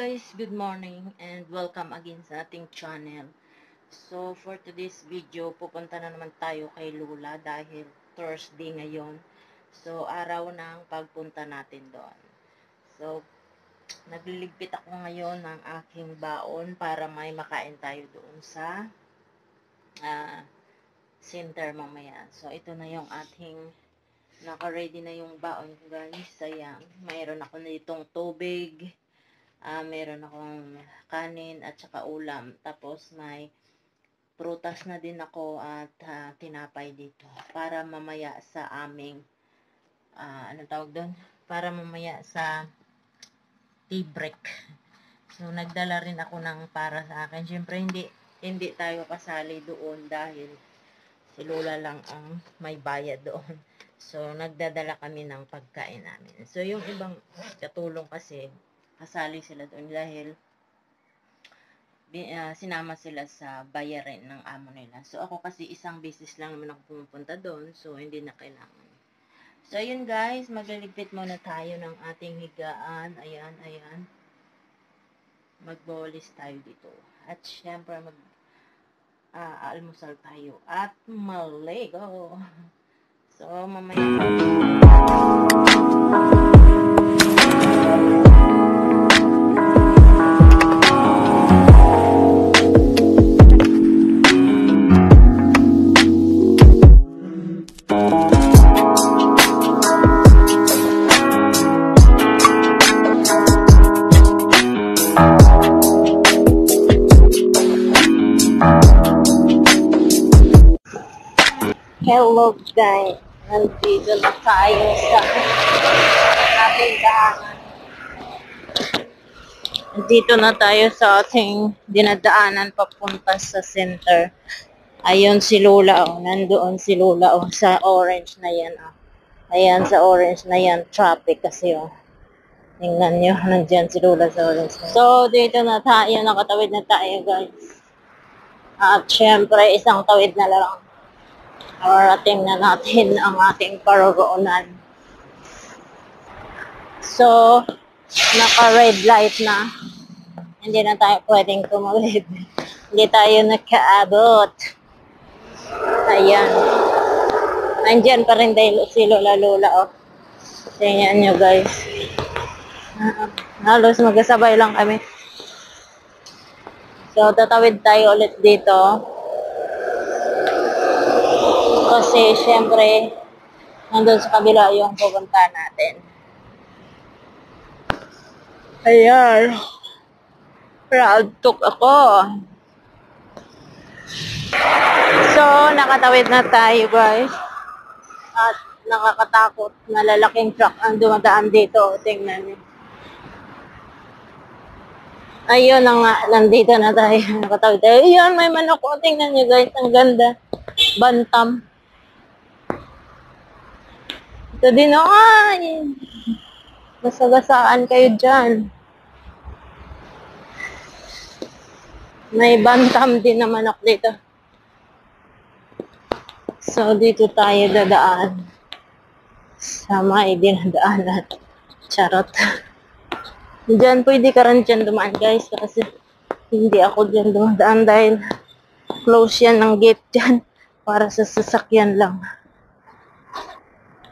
guys, good morning and welcome again sa ating channel. So for today's video, pupunta na naman tayo kay Lola dahil Thursday ngayon. So araw ng pagpunta natin doon. So nagliligpit ako ngayon ng aking baon para may makain tayo doon sa center mamaya. So ito na yung ating naka-ready na yung baon guys. Ayan, mayroon ako na itong tubig. Meron akong kanin at saka ulam. Tapos may prutas na din ako at tinapay dito. Para mamaya sa aming, ano tawag doon? Para mamaya sa tea break. So, nagdala rin ako ng para sa akin. Siyempre, hindi tayo kasali doon dahil si Lola lang ang may bayad doon. So, nagdadala kami ng pagkain namin. So, yung ibang katulong kasi, kasali sila doon dahil sinama sila sa bayarin ng amo nila. So, ako kasi isang beses lang naman ako pumupunta doon. So, hindi na kailangan. So, ayun guys, magliligpit muna tayo ng ating higaan. Ayan, ayan. Magbolis tayo dito. At syempre, almusal tayo. At maligo. So, mamaya. Hello guys, nandito na tayo sa ating daanan. Nandito na tayo sa ating dinadaanan papunta sa center. Ayun si Lola, oh. Nandoon si Lola, oh, sa orange na yan. Oh. Ayan, sa orange na yan. Traffic kasi, oh. Tingnan nyo, nandyan si Lola sa orange na. So, dito na tayo, nakatawid na tayo guys. At syempre, isang tawid na lang. Arating na natin ang ating paroroonan. So, naka-red light na. Hindi na tayo pwedeng tumawid. Hindi tayo nakaabot. Ayan. Nandyan pa rin dahil si Lola. Oh. Tingnan nyo guys. Halos magkasabay lang kami. So, tatawid tayo ulit dito. Kasi, syempre, nandun sa kabila yung pupunta natin. Ayan. Proud talk ako. So, nakatawid na tayo, guys. At nakakatakot na lalaking truck ang dumadaan dito. Tingnan niyo. Ayun na nga, nandito na tayo. Nakatawid tayo. Ayan, may manok. Tingnan niyo, guys. Ang ganda. Bantam. Ito din, ay, basagasaan kayo dyan. May bantam din naman ako dito. So, dito tayo dadaan. Sa may dinadaanan. Charot. Diyan, pwede ka rin dyan dumaan, guys. Kasi hindi ako dyan dumadaan dahil close yan ng gate dyan. Para sa sasakyan lang.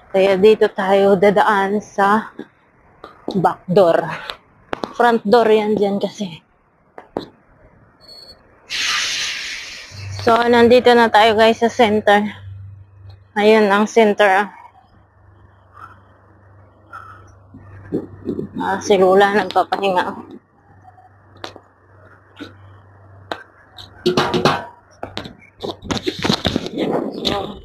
Kaya dito tayo dadaan sa back door. Front door yan dyan kasi. So, nandito na tayo guys sa center. Ayun ang center. Si Lola nagpapahinga. So,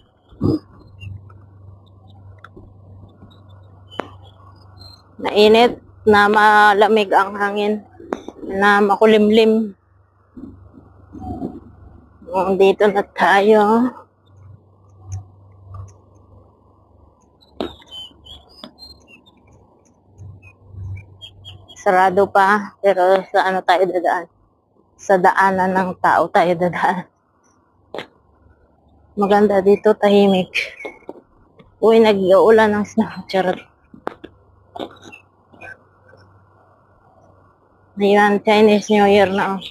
mainit na malamig ang hangin na makulimlim. Dito na tayo. Sarado pa, pero sa ano tayo dadaan? Sa daanan ng tao tayo dadaan. Maganda dito, tahimik. Uy, nag-uulan ng snow. Charot. Ayan, Chinese New Year na.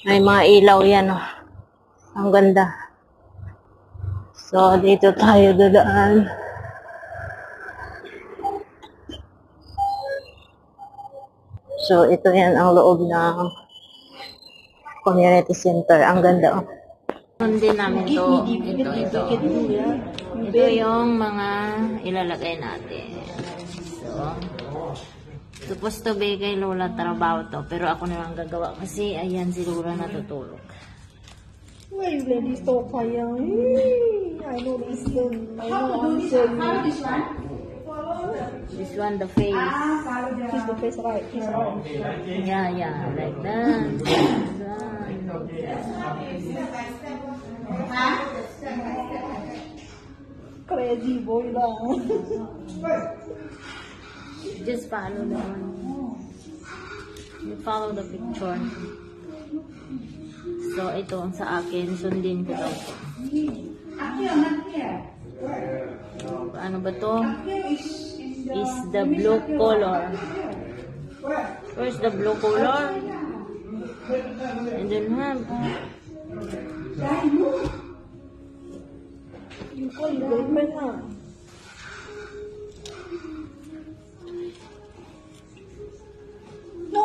May mga ilaw yan. Ang ganda. So, dito tayo dadaan. So, ito yan ang loob ng community center. Ang ganda. Hindi namin to. Ito. Ito yung mga ilalagay natin. So, supposed to be kay Lola trabaho to. Pero ako na lang gagawa kasi ayan si Lola natutulog. Why you lady so quiet? I know this one. I know this one. This one, the face. Kiss the face right. Kiss right. Yeah. Like that. Crazy boy lang. Just follow the one. You follow the picture. So, ito ang sa akin. Sundin ko daw po. Ano ba to? Is the blue color. Where's the blue color? And then have. You call your girlfriend na. No!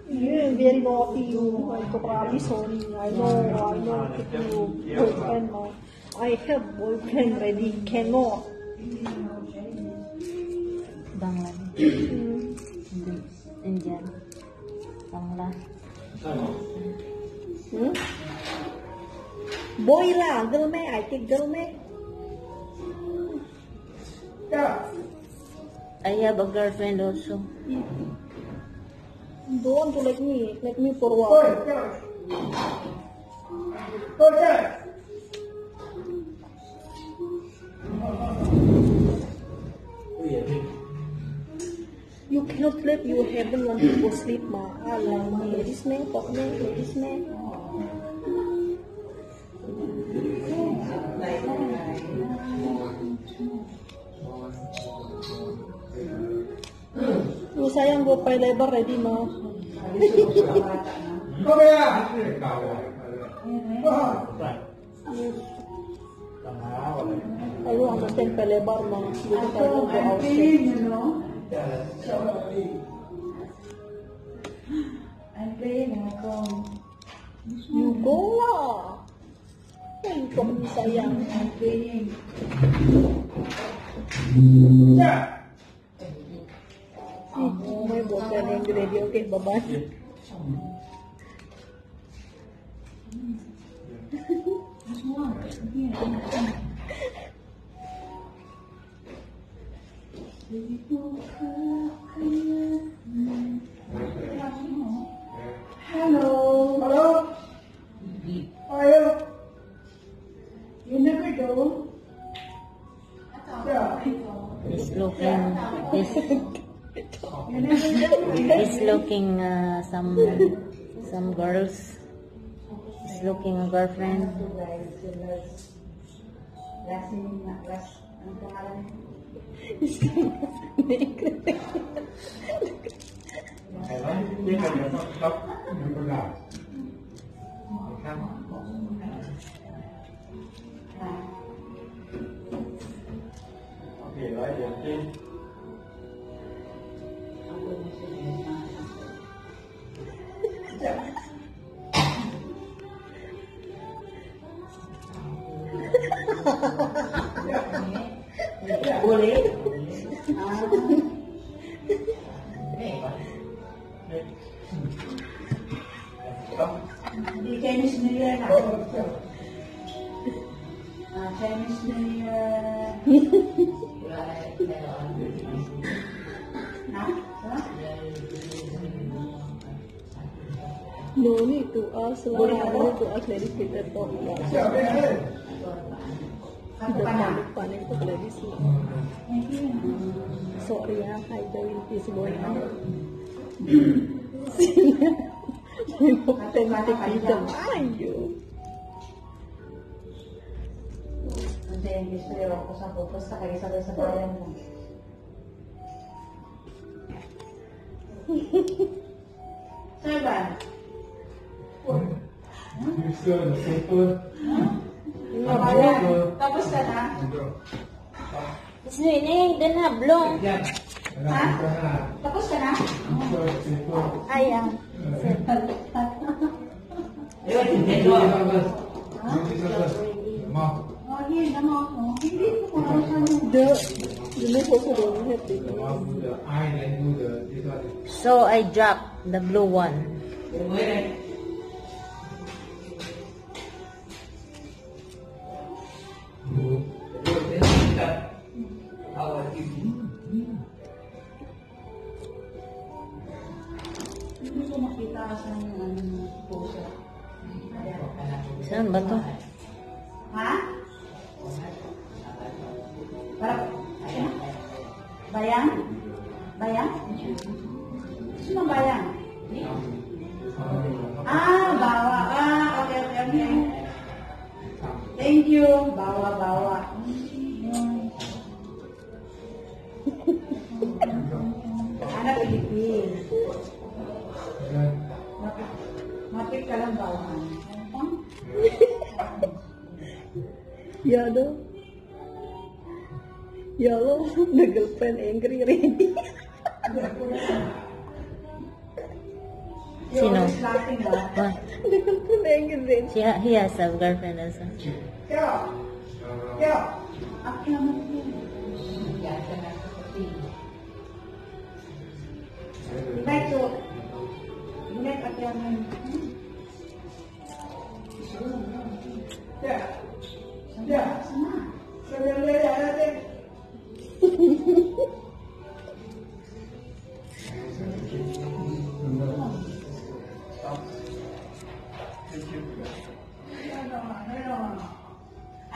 Yeah, very naughty you. I probably sorry. I know. If you boyfriend now. I have boyfriend ready. Cannot. Bangla. Indian. Bangla. Boy lah, girl me. I take girl me. I have a girlfriend also. Don't let me forward. You cannot sleep, you haven't want to go sleep, ma. Alam, ladies man, talk man, ladies man. You sayang go pa labor ready, ma. I don't understand pa labor, ma. You don't go outside. You go lah. Ay, kung sayang. May boyfriend yung ready. Okay, bye-bye. Hello. How are you? You never go. He's looking some girls. He's looking a girlfriend. Boleh? Di Chinese New Year na. Chinese New Year. No need to ask lah. No need to ask ladies kita talk. Kita panik to ladies. Sorry ya, I don't is going on. Authentic kita ayo. Nanti yang istri aku sama fokus tak lagi satu bayan. 7. Nga, Tapos ka na? It's raining, then hablong. Ha? Tapos ka na? Ayan. Oh, here, naman ako. Hindi ko kung ano siya. The nipple ko don't have it. So I dropped the blue one. Hindi ko makita sa puso. Saan ba to? Ha? Parang, bayan? Bayan? Sino bayan? Bawa. Okay. Thank you. Bawa. Anak Pilipin. Mapit ka lang bawahan. Yellow. The girlfriend angry already. Sino? Always laughing, ha? What? The girlfriend angry already. He has a girlfriend also. Yo. Aki naman yun. Invite to. Invite aki naman.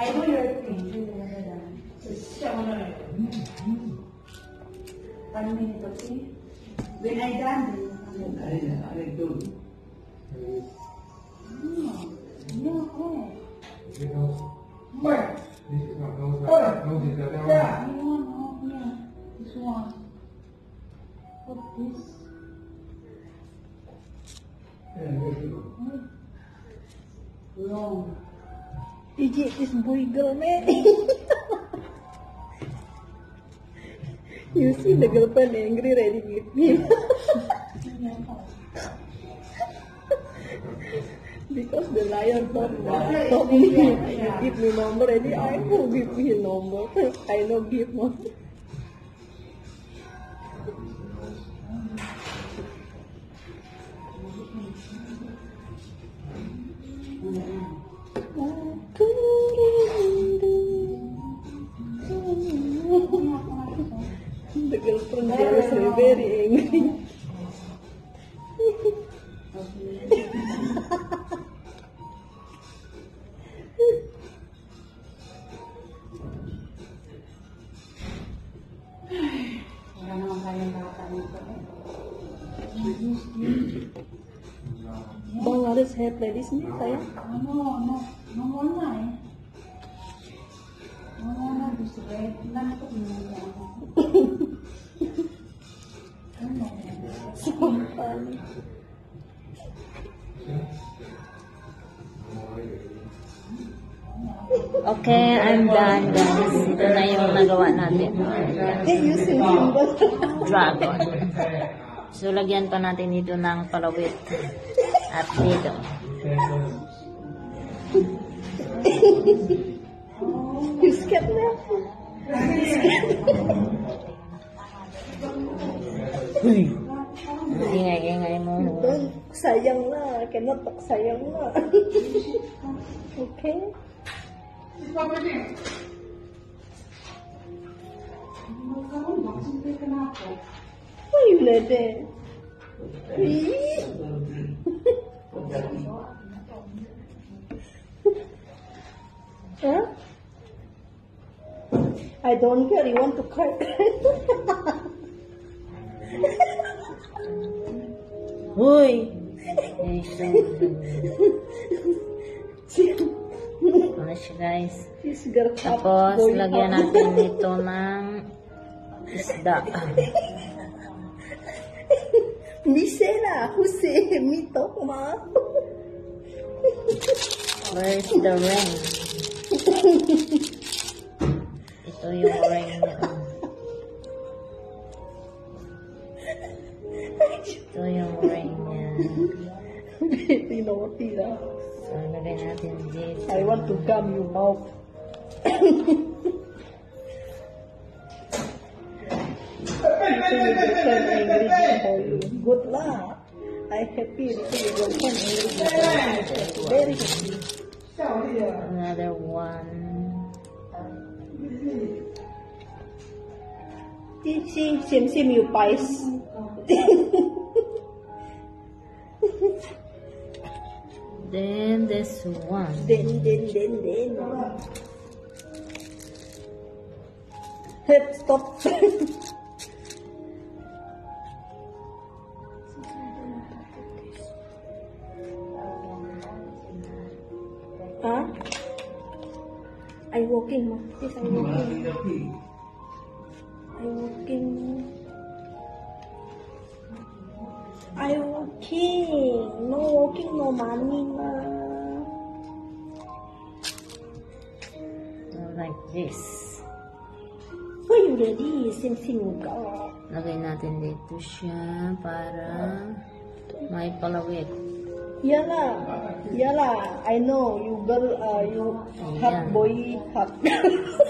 I know your thing. Siya mo na rin. Paano minute, okay? When I done, This one. Put this. Long. EJ is boy girl man. You see the girlfriend angry already with him. Because the lion told me, you give me number already, I will give me number. I know give one. The girlfriend jealous, very angry. Wala naman kayang bata nito. Bang harus have ladies nih saya. Wala eh. Wala gusto ko eh. Nanto ko na ako. So funny. Okay, I'm done guys. Ito na yung nagawa natin. Hey, using symbol. Dragon. So, lagyan pa natin dito ng palawit. At dito. You scared na? Ingay-ingay mo. Don't, sayang na. Cannot talk sayang na. Okay? Why you let it? Huh? I don't care. You want to cry? Huy! Ano siya guys? This girl up, Tapos, going lagyan up. natin dito ng isda. Misela, Jose, Mito, Ma. Where's the ring? Ito yung ring niya. Ito yung ring niya. Very naughty, lah. So, lagay natin dito. I want to gum your mouth. Good lah. I happy because your girlfriend angry. Very happy. Another one. Sim you pies. Then this one. Then. Hey, stop. Huh? I walking, ma. Yes, I walking. I walking. No walking, no money, ma. Like this. Why you ready? Sim ka. Lagay natin dito siya para may palawit. Yala. I know you girl. You hot boy, hot.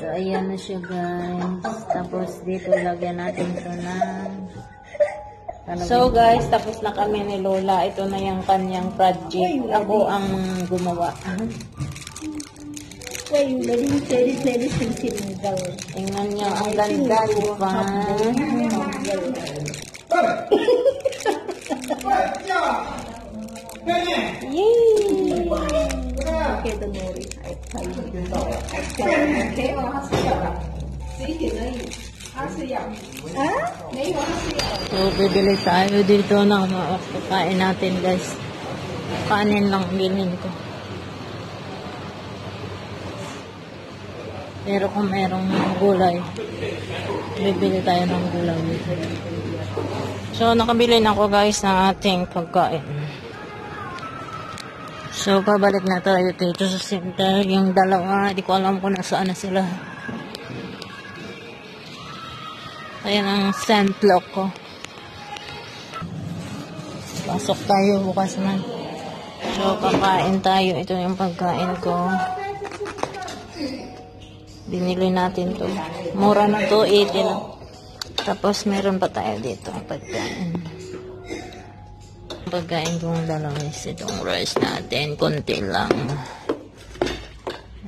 So, ayan na siya, guys. Tapos, dito lagyan natin ito ng palawit. So, guys, tapos na kami ni Lola. Ito na yung kanyang project. Ako ang gumawa. Why you ready? Sim ka. Tingnan nyo, ang ganda, di ba? Yay! Okay, don't worry. I tell you. Okay. Ah? So, bibili tayo dito ng mga kakain natin, guys. Kanin lang bilhin ko. Pero kung merong gulay, bibili tayo ng gulay. So, nakabili na ako, guys, ng ating pagkain. So, pabalik na tayo dito sa center. Yung dalawa, di ko alam kung nasaan na sila. Ayan ang scent lock ko. Pasok tayo bukas na. So, kakain tayo. Ito yung pagkain ko. Binili natin to. Mura na to, 80 lang. Tapos, meron pa tayo dito ang pagkain. Pagkain kong dalawa is itong rice natin. Kunti lang.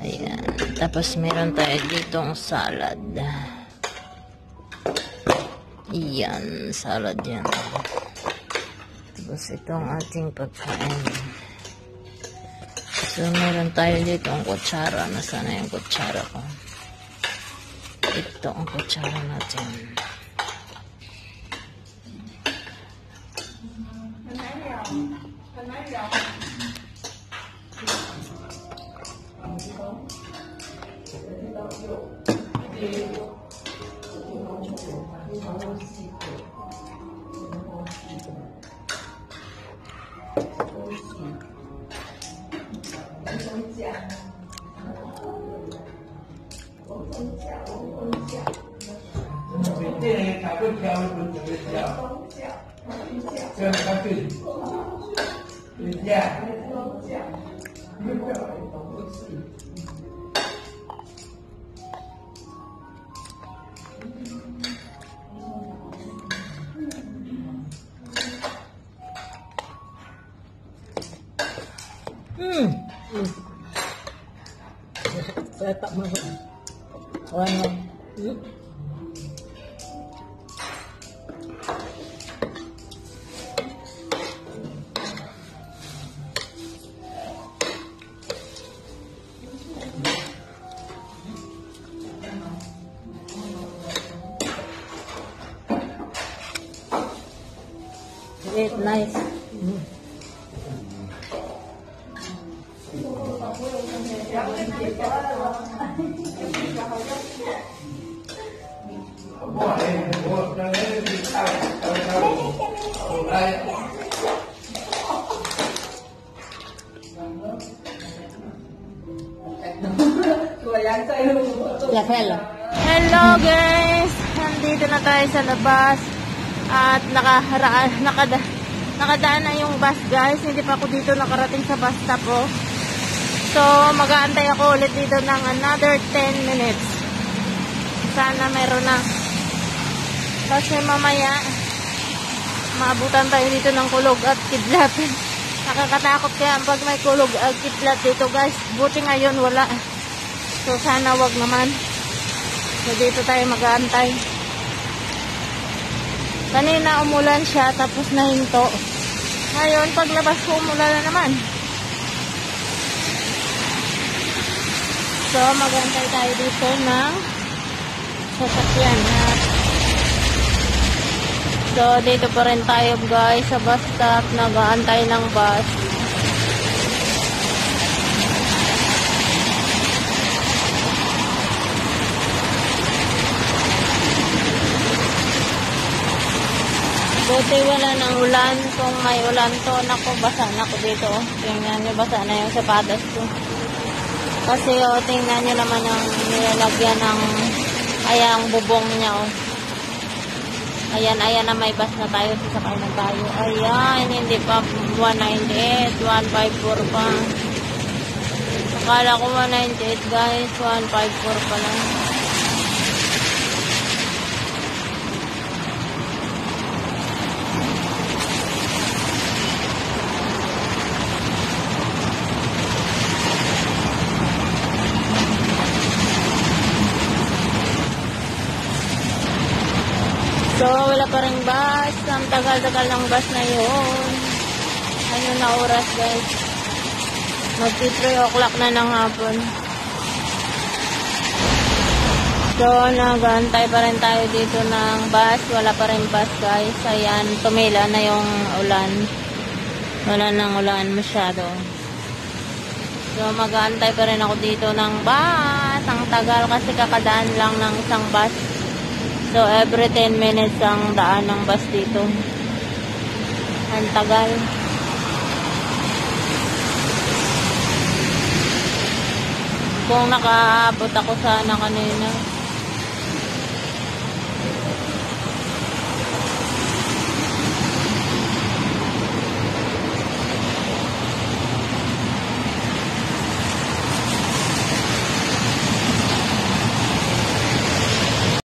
Ayan. Tapos, meron tayo ditong salad. Iyan, salad yan. Tapos itong ating pagkain. So, meron tayo dito ang kutsara. Nasaan na yung kutsara ko? Ito ang kutsara natin. Saya tak mahu. Warna. It's nice. Hello guys! Nandito na tayo sa labas at nakadaan na yung bus guys. Hindi pa ako dito nakarating sa bus stop oh. So mag-aantay ako ulit dito ng another 10 minutes. Sana meron na. Kasi mamaya maabutan tayo dito ng kulog at kidlat. Nakakatakot kaya pag may kulog at kidlat dito guys. Buti ngayon wala. So sana wag naman. So dito tayo mag-aantay. Kanina umulan siya tapos nahinto. Ngayon paglabas ko umulan na naman. So mag-aantay tayo dito ng sasakyan. So dito pa rin tayo guys sa bus stop. Nag-aantay ng bus. Buti wala ng ulan. Kung may ulan to, naku, basa na ko dito. Tingnan nyo, basa na yung sapatos ko. Kasi tingnan nyo naman yung nilalagyan ng ayang bubong niya. Ayan na may bus na tayo. Sasakay na tayo. Ayan, hindi pa 198, 154 pa. Akala ko 198 guys, 154 pa lang. So, wala pa rin bus. Ang tagal-tagal ng bus na yun. Ano na oras, guys? Magti 3 o'clock na ng hapon. So, nag-aantay pa rin tayo dito ng bus. Wala pa rin bus, guys. Ayan, tumila na yung ulan. Wala nang ulan masyado. So, mag-aantay pa rin ako dito ng bus. Ang tagal kasi kakadaan lang ng isang bus. So, every 10 minutes ang daan ng bus dito. Ang tagal. Kung nakaabot ako sana kanina.